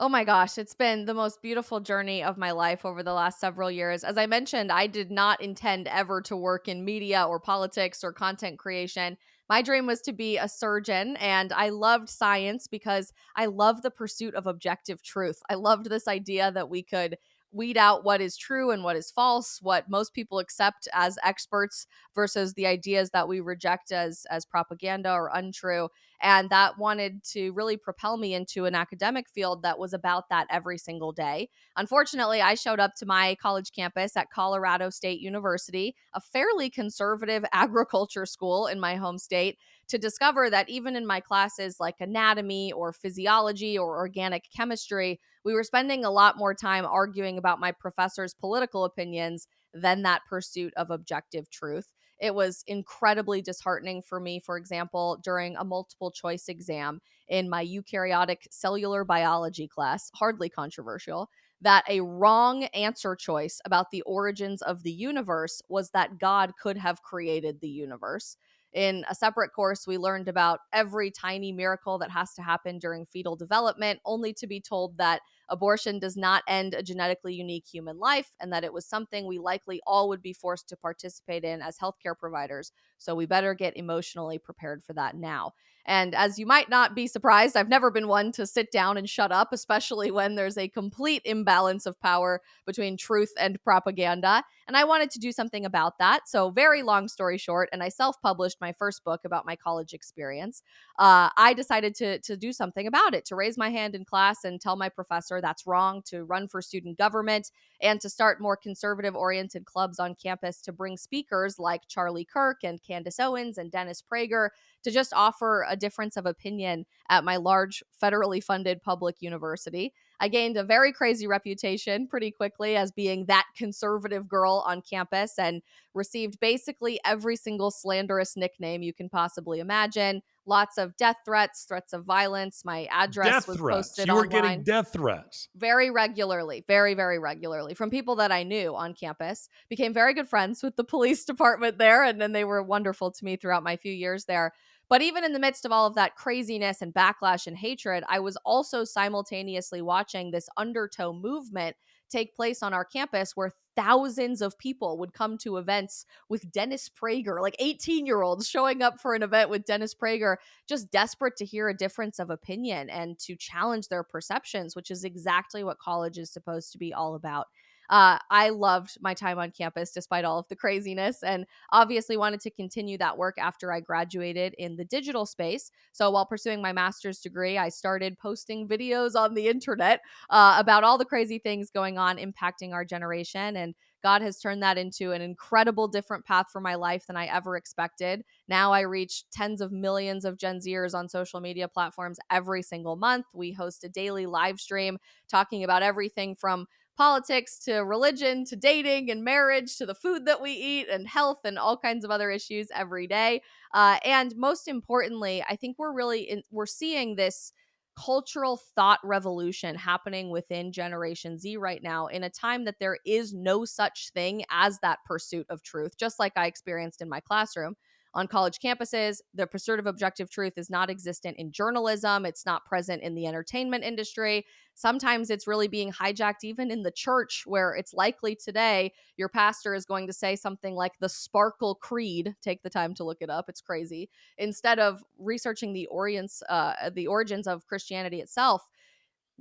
Oh my gosh, it's been the most beautiful journey of my life over the last several years. As I mentioned, I did not intend ever to work in media or politics or content creation. My dream was to be a surgeon, and I loved science because I love the pursuit of objective truth. I loved this idea that we could weed out what is true and what is false, what most people accept as experts versus the ideas that we reject as propaganda or untrue, and that wanted to really propel me into an academic field that was about that every single day. Unfortunately, I showed up to my college campus at Colorado State University, a fairly conservative agriculture school in my home state, to discover that even in my classes like anatomy or physiology or organic chemistry, we were spending a lot more time arguing about my professor's political opinions than that pursuit of objective truth. It was incredibly disheartening for me, for example, during a multiple choice exam in my eukaryotic cellular biology class, hardly controversial, that a wrong answer choice about the origins of the universe was that God could have created the universe. In a separate course, we learned about every tiny miracle that has to happen during fetal development, only to be told that abortion does not end a genetically unique human life and that it was something we likely all would be forced to participate in as healthcare providers. So we better get emotionally prepared for that now. And as you might not be surprised, I've never been one to sit down and shut up, especially when there's a complete imbalance of power between truth and propaganda. And I wanted to do something about that. So, very long story short, and I self published my first book about my college experience. I decided to do something about it, to raise my hand in class and tell my professor that's wrong, to run for student government, and to start more conservative oriented clubs on campus to bring speakers like Charlie Kirk and Candace Owens and Dennis Prager to just offer a difference of opinion at my large federally funded public university. I gained a very crazy reputation pretty quickly as being that conservative girl on campus and received basically every single slanderous nickname you can possibly imagine. Lots of death threats, threats of violence. My address Death was threats. posted You were getting online death threats. very regularly, very, very regularly from people that I knew on campus. Became very good friends with the police department there, and then they were wonderful to me throughout my few years there. But even in the midst of all of that craziness and backlash and hatred, I was also simultaneously watching this undertow movement take place on our campus where thousands of people would come to events with Dennis Prager, like 18-year-olds showing up for an event with Dennis Prager, just desperate to hear a difference of opinion and to challenge their perceptions, which is exactly what college is supposed to be all about. I loved my time on campus despite all of the craziness, and obviously wanted to continue that work after I graduated in the digital space. So while pursuing my master's degree, I started posting videos on the internet about all the crazy things going on impacting our generation. And God has turned that into an incredible different path for my life than I ever expected. Now I reach tens of millions of Gen Zers on social media platforms every single month. We host a daily live stream talking about everything from politics to religion to dating and marriage to the food that we eat and health and all kinds of other issues every day. And most importantly, I think we're seeing this cultural thought revolution happening within Generation Z right now in a time that there is no such thing as that pursuit of truth, just like I experienced in my classroom. On college campuses, the pursuit of objective truth is not existent in journalism. It's not present in the entertainment industry. Sometimes it's really being hijacked even in the church, where it's likely today your pastor is going to say something like the Sparkle Creed. Take the time to look it up. It's crazy. Instead of researching the origins of Christianity itself.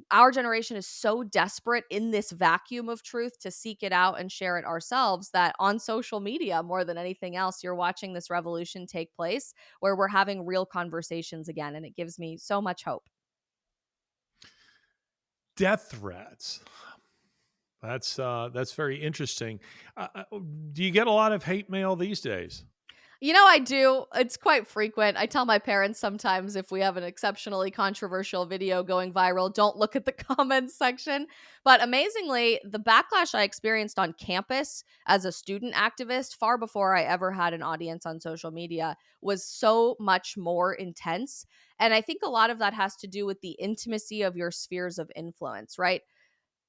Our generation is so desperate in this vacuum of truth to seek it out and share it ourselves that on social media, more than anything else, you're watching this revolution take place where we're having real conversations again. And it gives me so much hope. Death threats. That's very interesting. Do you get a lot of hate mail these days? I do. It's quite frequent. I tell my parents sometimes if we have an exceptionally controversial video going viral, don't look at the comments section. But amazingly, the backlash I experienced on campus as a student activist, far before I ever had an audience on social media, was so much more intense. And I think a lot of that has to do with the intimacy of your spheres of influence, right?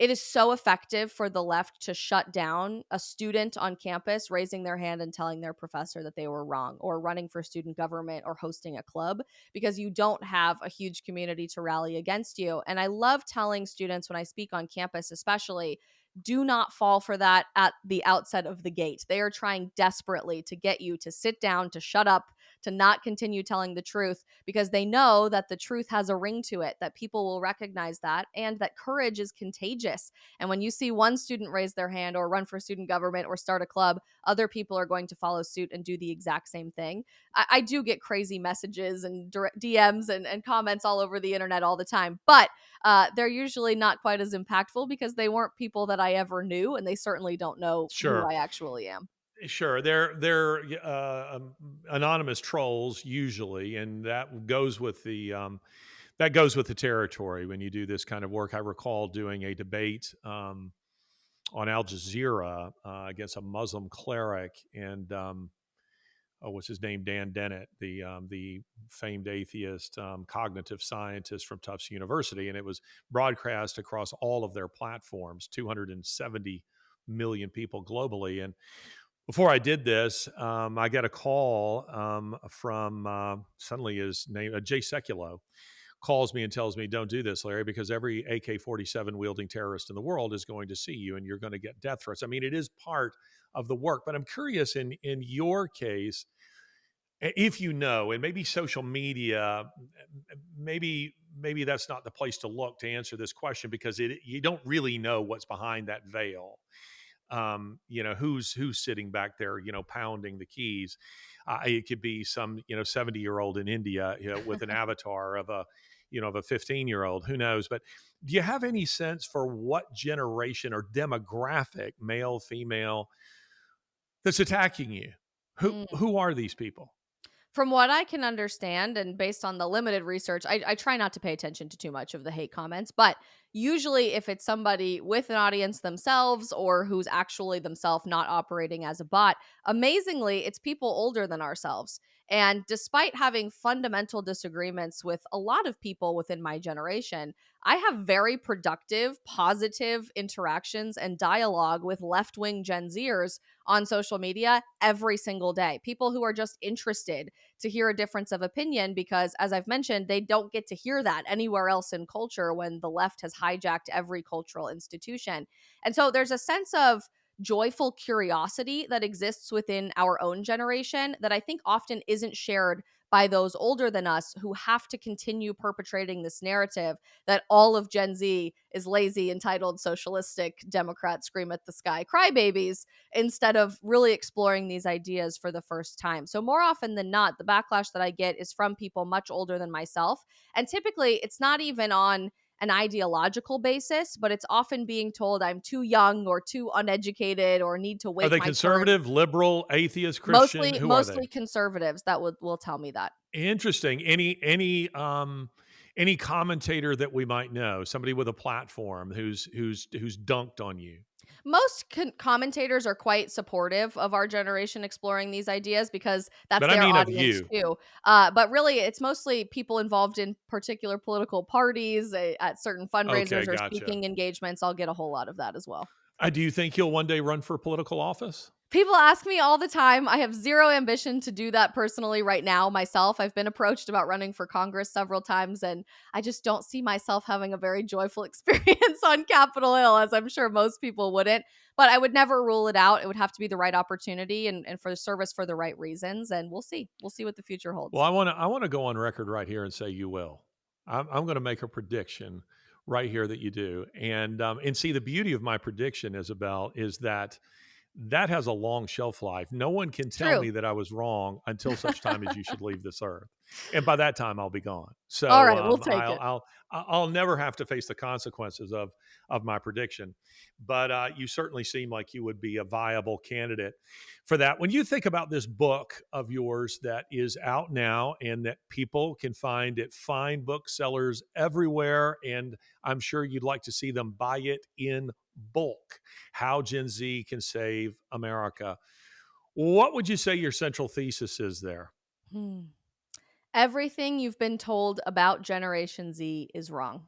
It is so effective for the left to shut down a student on campus raising their hand and telling their professor that they were wrong, or running for student government or hosting a club, because you don't have a huge community to rally against you. And I love telling students when I speak on campus, especially, do not fall for that at the outset of the gate. They are trying desperately to get you to sit down, to shut up, to not continue telling the truth, because they know that the truth has a ring to it, that people will recognize that, and that courage is contagious. And when you see one student raise their hand or run for student government or start a club, other people are going to follow suit and do the exact same thing. I do get crazy messages and DMs and comments all over the internet all the time, but they're usually not quite as impactful because they weren't people that I ever knew, and they certainly don't know who Sure. I actually am. Sure, they're anonymous trolls usually, and that goes with the territory when you do this kind of work. I recall doing a debate on Al Jazeera against a Muslim cleric, and what's his name? Dan Dennett, the famed atheist cognitive scientist from Tufts University, and it was broadcast across all of their platforms, 270 million people globally, and before I did this, I got a call from suddenly his name, Jay Sekulow, calls me and tells me, "Don't do this, Larry, because every AK-47 wielding terrorist in the world is going to see you, and you're going to get death threats." I mean, it is part of the work, but I'm curious in your case, if you know, and maybe social media, maybe that's not the place to look to answer this question because you don't really know what's behind that veil. Who's sitting back there, pounding the keys. It could be some 70-year-old in India, with an avatar of a 15-year-old, who knows. But do you have any sense for what generation or demographic, male, female, that's attacking you? who Mm. who are these people? From what I can understand, and based on the limited research, I try not to pay attention to too much of the hate comments, but usually if it's somebody with an audience themselves or who's actually themselves not operating as a bot, amazingly, it's people older than ourselves. And despite having fundamental disagreements with a lot of people within my generation, I have very productive, positive interactions and dialogue with left wing Gen Zers on social media every single day. People who are just interested to hear a difference of opinion because, as I've mentioned, they don't get to hear that anywhere else in culture when the left has hijacked every cultural institution. And so there's a sense of joyful curiosity that exists within our own generation that I think often isn't shared by those older than us who have to continue perpetrating this narrative that all of Gen Z is lazy, entitled, socialistic, Democrat, scream at the sky crybabies instead of really exploring these ideas for the first time. So, more often than not, the backlash that I get is from people much older than myself. And typically, it's not even on an ideological basis, but it's often being told I'm too young or too uneducated or need to Are wait they my turn. conservative, liberal, atheist, Christian? Mostly Who are they? mostly conservatives that will tell me that. Interesting. Any commentator that we might know, somebody with a platform who's dunked on you. Most commentators are quite supportive of our generation exploring these ideas because that's But I their mean of audience you. too. But really, it's mostly people involved in particular political parties at certain Okay, fundraisers or gotcha. speaking engagements. I'll get a whole lot of that as well. Do you think you'll one day run for political office? People ask me all the time. I have zero ambition to do that personally right now myself. I've been approached about running for Congress several times, and I just don't see myself having a very joyful experience on Capitol Hill, as I'm sure most people wouldn't. But I would never rule it out. It would have to be the right opportunity and for the service for the right reasons. And we'll see. We'll see what the future Well, holds. I wanna go on record right here and say you will. I'm gonna make a prediction right here that you do, and see, the beauty of my prediction, Isabel, is that that has a long shelf life. No one can tell True. me that I was wrong until such time as you should leave this earth, and by that time, I'll be gone. All So, right. We'll take it. I'll never have to face the consequences of my prediction, but, you certainly seem like you would be a viable candidate for that. When you think about this book of yours that is out now and that people can find at fine booksellers everywhere, and I'm sure you'd like to see them buy it in bulk, How Gen Z Can Save America. What would you say your central thesis is there? Hmm. Everything you've been told about Generation Z is wrong.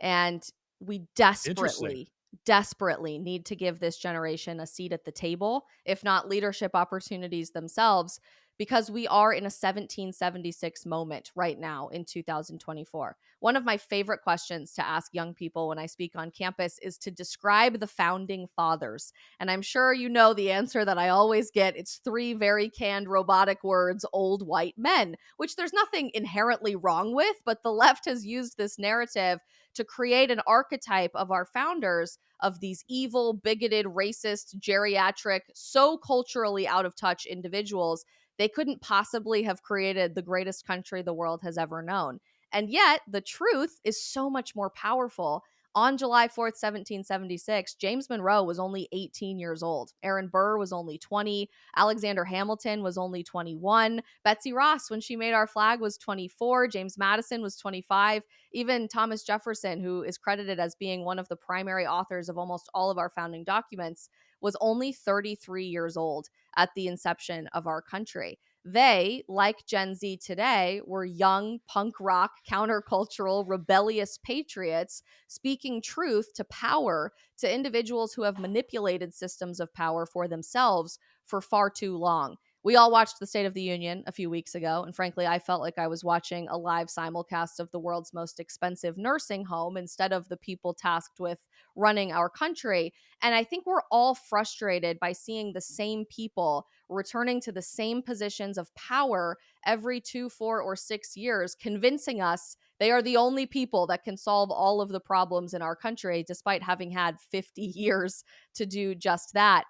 And we Interesting. desperately, desperately need to give this generation a seat at the table, if not leadership opportunities themselves, because we are in a 1776 moment right now in 2024. One of my favorite questions to ask young people when I speak on campus is to describe the founding fathers. And I'm sure you know the answer that I always get. It's three very canned robotic words, old white men, which there's nothing inherently wrong with, but the left has used this narrative to create an archetype of our founders of these evil, bigoted, racist, geriatric, so culturally out of touch individuals. They couldn't possibly have created the greatest country the world has ever known. And yet, the truth is so much more powerful. On July 4th, 1776, James Monroe was only 18 years old. Aaron Burr was only 20. Alexander Hamilton was only 21. Betsy Ross, when she made our flag, was 24. James Madison was 25. Even Thomas Jefferson, who is credited as being one of the primary authors of almost all of our founding documents, was only 33 years old at the inception of our country. They, like Gen Z today, were young, punk rock, countercultural, rebellious patriots speaking truth to power to individuals who have manipulated systems of power for themselves for far too long. We all watched the State of the Union a few weeks ago, and frankly, I felt like I was watching a live simulcast of the world's most expensive nursing home instead of the people tasked with running our country. And I think we're all frustrated by seeing the same people returning to the same positions of power every 2, 4, or 6 years, convincing us they are the only people that can solve all of the problems in our country, despite having had 50 years to do just that.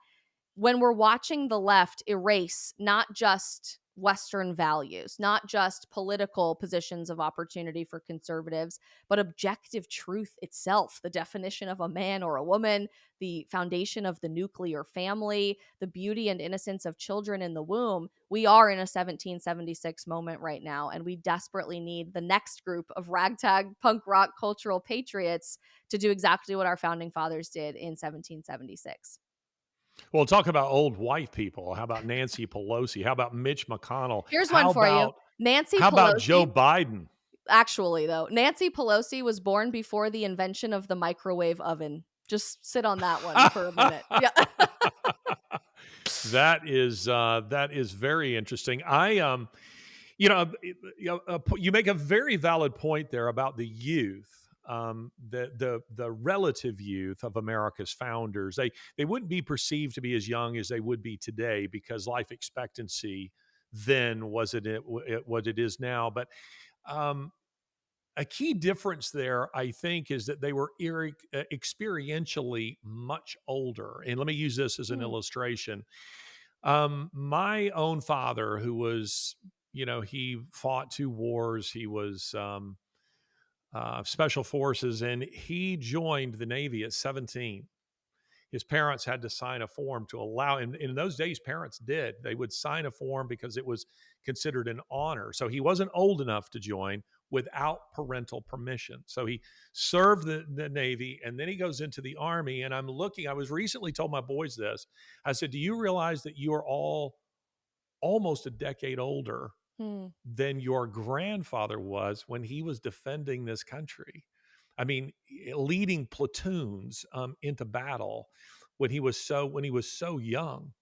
When we're watching the left erase not just Western values, not just political positions of opportunity for conservatives, but objective truth itself, the definition of a man or a woman, the foundation of the nuclear family, the beauty and innocence of children in the womb. We are in a 1776 moment right now, and we desperately need the next group of ragtag punk rock cultural patriots to do exactly what our founding fathers did in 1776. Well, talk about old white people. How about Nancy Pelosi? How about Mitch McConnell? Here's one for you. Nancy How about Joe Pelosi, Biden? actually, though, Nancy Pelosi was born before the invention of the microwave oven. Just sit on that one for a minute. Yeah. That is very interesting. You know, you make a very valid point there about the youth. The relative youth of America's founders, they wouldn't be perceived to be as young as they would be today because life expectancy then wasn't what it is now. But um, a key difference there, I think, is that they were experientially much older. And let me use this as an Hmm. illustration. My own father, who was, he fought 2 wars. He was special forces, and he joined the Navy at 17. His parents had to sign a form to allow him. In those days, parents did. They would sign a form because it was considered an honor. So he wasn't old enough to join without parental permission. So he served the Navy, and then he goes into the Army. And I was recently told my boys this. I said, do you realize that you are all almost a decade older Hmm. than your grandfather was when he was defending this country? I mean, leading platoons into battle when he was so young,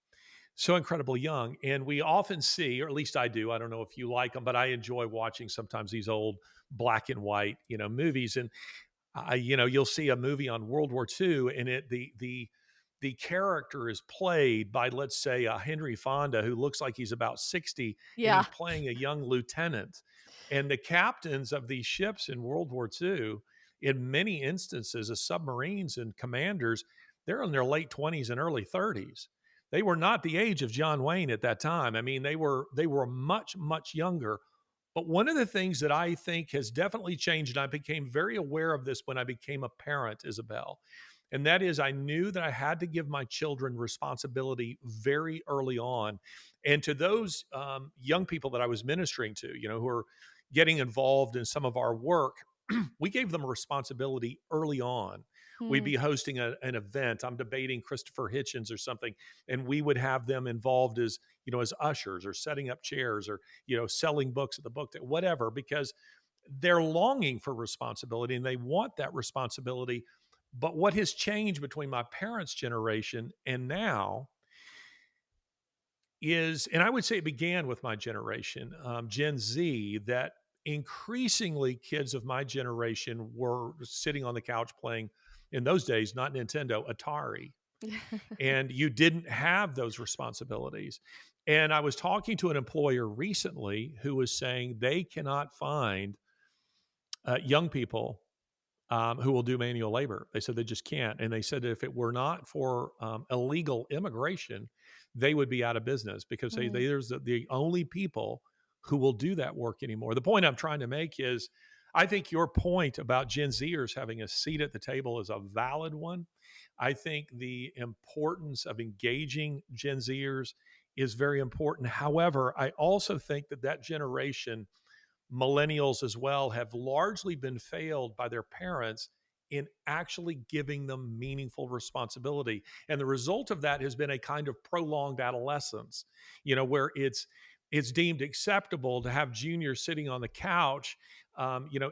so incredibly young. And we often see, or at least I do. I don't know if you like them, but I enjoy watching sometimes these old black and white, movies. And you'll see a movie on World War II, and the character is played by, let's say, Henry Fonda, who looks like he's about 60, and Yeah. he's playing a young lieutenant. And the captains of these ships in World War II, in many instances, as submarines and commanders, they're in their late 20s and early 30s. They were not the age of John Wayne at that time. I mean, they were much, much younger. But one of the things that I think has definitely changed, and I became very aware of this when I became a parent, Isabel, and that is I knew that I had to give my children responsibility very early on. And to those young people that I was ministering to, who are getting involved in some of our work, we gave them a responsibility early on. We'd Hmm. be hosting an event. I'm debating Christopher Hitchens or something, and we would have them involved as as ushers or setting up chairs or selling books at the book, whatever, because they're longing for responsibility and they want that responsibility. But what has changed between my parents' generation and now is, and I would say it began with my generation, Gen Z, that increasingly kids of my generation were sitting on the couch playing, in those days, not Nintendo, Atari. And you didn't have those responsibilities. And I was talking to an employer recently who was saying they cannot find young people who will do manual labor. They said they just can't. And they said that if it were not for illegal immigration, they would be out of business because Hmm. there's the only people who will do that work anymore. The point I'm trying to make is I think your point about Gen Zers having a seat at the table is a valid one. I think the importance of engaging Gen Zers is very important. However, I also think that generation, millennials as well, have largely been failed by their parents in actually giving them meaningful responsibility. And the result of that has been a kind of prolonged adolescence, where it's deemed acceptable to have junior sitting on the couch,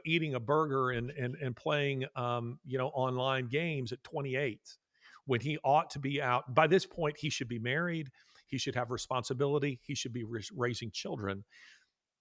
eating a burger and playing, online games at 28, when he ought to be out. By this point, he should be married. He should have responsibility. He should be raising children,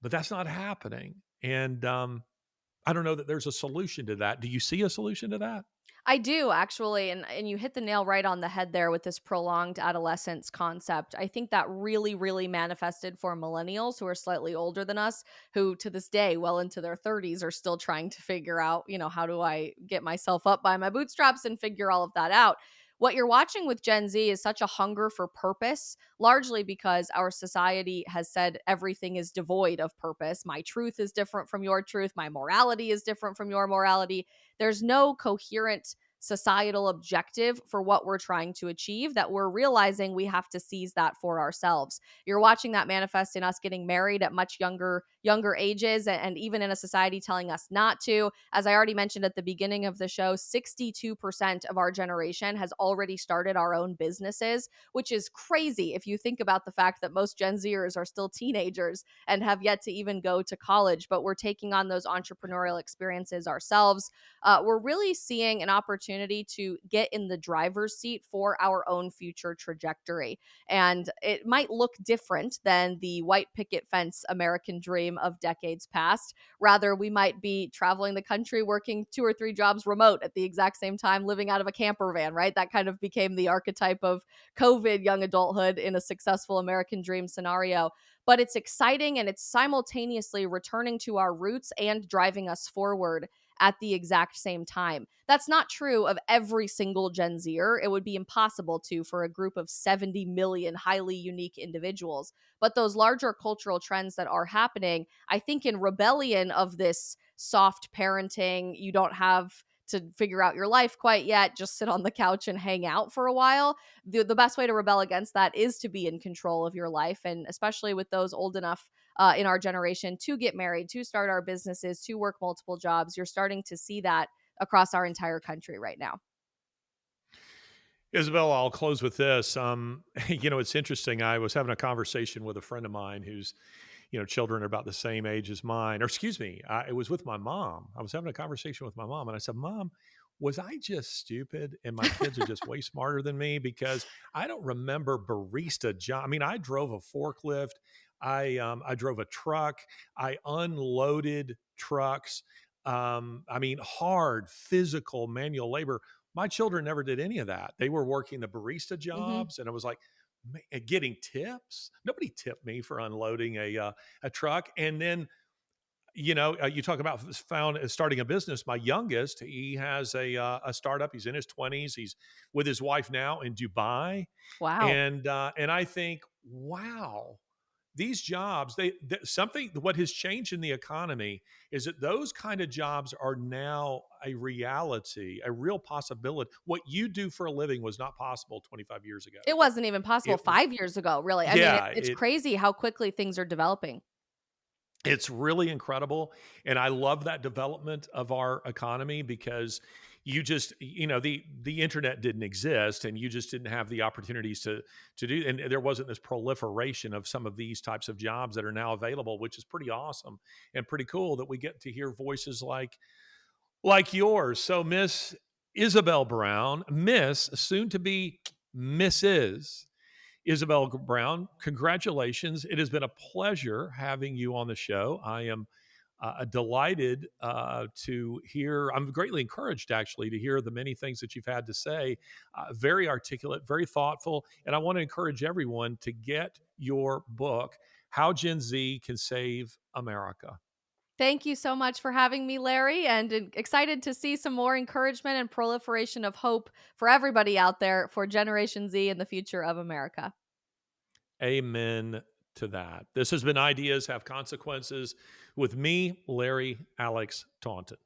but that's not happening. And I don't know that there's a solution to that. Do you see a solution to that? I do actually, and you hit the nail right on the head there with this prolonged adolescence concept. I think that really manifested for millennials who are slightly older than us, who to this day, well into their 30s, are still trying to figure out, how do I get myself up by my bootstraps and figure all of that out. What you're watching with Gen Z is such a hunger for purpose, largely because our society has said everything is devoid of purpose. My truth is different from your truth. My morality is different from your morality. There's no coherent societal objective for what we're trying to achieve that we're realizing we have to seize that for ourselves. You're watching that manifest in us getting married at much younger ages, and even in a society telling us not to. As I already mentioned at the beginning of the show, 62% of our generation has already started our own businesses, which is crazy if you think about the fact that most Gen Zers are still teenagers and have yet to even go to college, but we're taking on those entrepreneurial experiences ourselves. We're really seeing an opportunity to get in the driver's seat for our own future trajectory. And it might look different than the white picket fence American dream of decades past. Rather, we might be traveling the country, working 2 or 3 jobs remote at the exact same time, living out of a camper van, right? That kind of became the archetype of COVID young adulthood in a successful American dream scenario. But it's exciting and it's simultaneously returning to our roots and driving us forward at the exact same time. That's not true of every single Gen Zer. It would be impossible to for a group of 70 million highly unique individuals. But those larger cultural trends that are happening, I think, in rebellion of this soft parenting, you don't have to figure out your life quite yet, just sit on the couch and hang out for a while. The best way to rebel against that is to be in control of your life. And especially with those old enough in our generation to get married, to start our businesses, to work multiple jobs. You're starting to see that across our entire country right now. Isabel, I'll close with this. It's interesting. I was having a conversation with a friend of mine whose, children are about the same age as mine. Or excuse me, it was with my mom. I was having a conversation with my mom, and I said, "Mom, was I just stupid, and my kids are just way smarter than me? Because I don't remember barista job. I mean, I drove a forklift, I drove a truck, I unloaded trucks. I mean, hard physical manual labor. My children never did any of that. They were working the barista Hmm. jobs, and I was like, and getting tips. Nobody tipped me for unloading a truck. And then, you talk about found starting a business. My youngest, he has a startup. He's in his 20s. He's with his wife now in Dubai, Wow. and I think, wow, these jobs, something what has changed in the economy is that those kind of jobs are now a reality, a real possibility. What you do for a living was not possible 25 years ago. It wasn't even possible It 5 years ago, really. I mean, Yeah, it's crazy how quickly things are developing. it's really incredible, and I love that development of our economy because the internet didn't exist, and you just didn't have the opportunities to do, and there wasn't this proliferation of some of these types of jobs that are now available, which is pretty awesome and pretty cool that we get to hear voices like yours. So Miss Isabel Brown, Miss soon to be Mrs. Isabel Brown, congratulations. It has been a pleasure having you on the show. I am delighted to hear, I'm greatly encouraged actually to hear the many things that you've had to say. Very articulate, very thoughtful. And I want to encourage everyone to get your book, How Gen Z Can Save America. Thank you so much for having me, Larry, and excited to see some more encouragement and proliferation of hope for everybody out there for Generation Z and the future of America. Amen to that. This has been Ideas Have Consequences with me, Larry Alex Taunton.